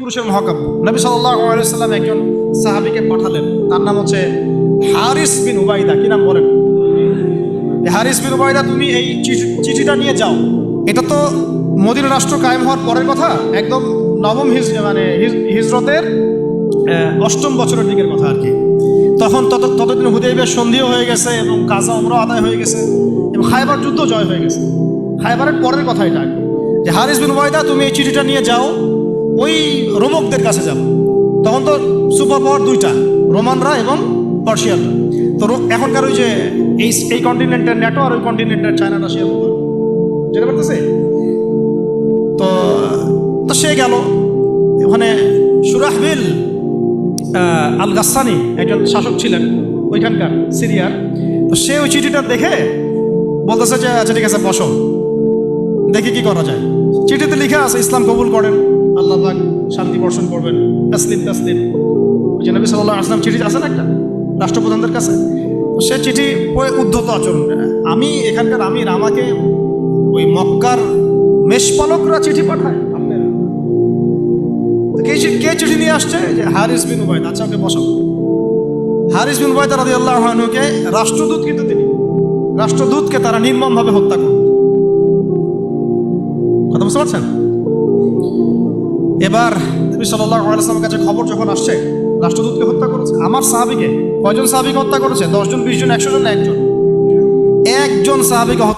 পুরুষের মহাকাব্য। নবী সাল্লাল্লাহু আলাইহি ওয়াসাল্লাম একজন সাহাবীকে পাঠালেন, তার নাম হচ্ছে হারিস বিন উবাইদা। কি নাম বলেন? হারিস বিন উবাইদা, তুমি এই চিঠিটা নিয়ে যাও। এটা তো মদিনা রাষ্ট্র কায়েম হওয়ার পরের কথা, একদম নবম হিজরতের 8ম বছরের দিকের কথা আর কি। তখন ততদিন হুদাইবিয়ার সন্ধিও হয়ে গেছে এবং কাজা উমরা আদায় হয়ে গেছে এবং খায়বার যুদ্ধ জয় হয়ে গেছে। খায়বারের পরের কথা এটা, যে হারিস বিন উবাইদা তুমি এই চিঠিটা নিয়ে যাও, ওই রোমকদের কাছে যাবো। তখন তো সুপার পাওয়ার দুইটা, রোমানরা এবং পার্সিয়ানরা। তো এখনকার ওই যে এই কন্টিনেন্টের ন্যাটো আর ওই কন্টিনেন্টের চায়না রাশিয়া যেটা করতেছে। তো সে গেল ওখানে। সুরাহবিল আল গাসসানি একজন শাসক ছিলেন ওইখানকার সিরিয়ার। তো সে ওই চিঠিটা দেখে বলতেছে যে আচ্ছা ঠিক আছে, বসো, দেখি কি করা যায়। চিঠিতে লিখা আছে ইসলাম কবুল করেন, আল্লাহ পাক শান্তি বর্ষণ করবেন, তাসলিম তাসলিম। ওই যে নবী সাল্লাল্লাহু আলাইহি ওয়াসাল্লাম চিঠি আছে না একটা রাষ্ট্রপ্রধানদের কাছে, সে চিঠি উদ্ধত আচরণ। আমি এখানকার আমির, আমাকে ওই মক্কার মেষপালকরা চিঠি পাঠায়, কে চিঠি নিয়ে আসছে? যে হারিস বিন উবাইদা। আচ্ছা ওকে বসাও। হারিস বিন উবাইদা রাদিয়াল্লাহু আনহুকে রাষ্ট্রদূত, কিন্তু তিনি রাষ্ট্রদূতকে তারা নির্মমভাবে হত্যা করল। কথা বুঝতে পারছেন? এবার নবী সাল্লাল্লাহু আলাইহি ওয়াসাল্লামের কাছে খবর যখন আসছে রাষ্ট্রদূতকে হত্যা করেছে, আমার সাহাবীকে, কয়জন সাহাবীকে হত্যা করেছে? 10 জন, 20 জন, 100 জন না একজন সাহাবীকে হত্যা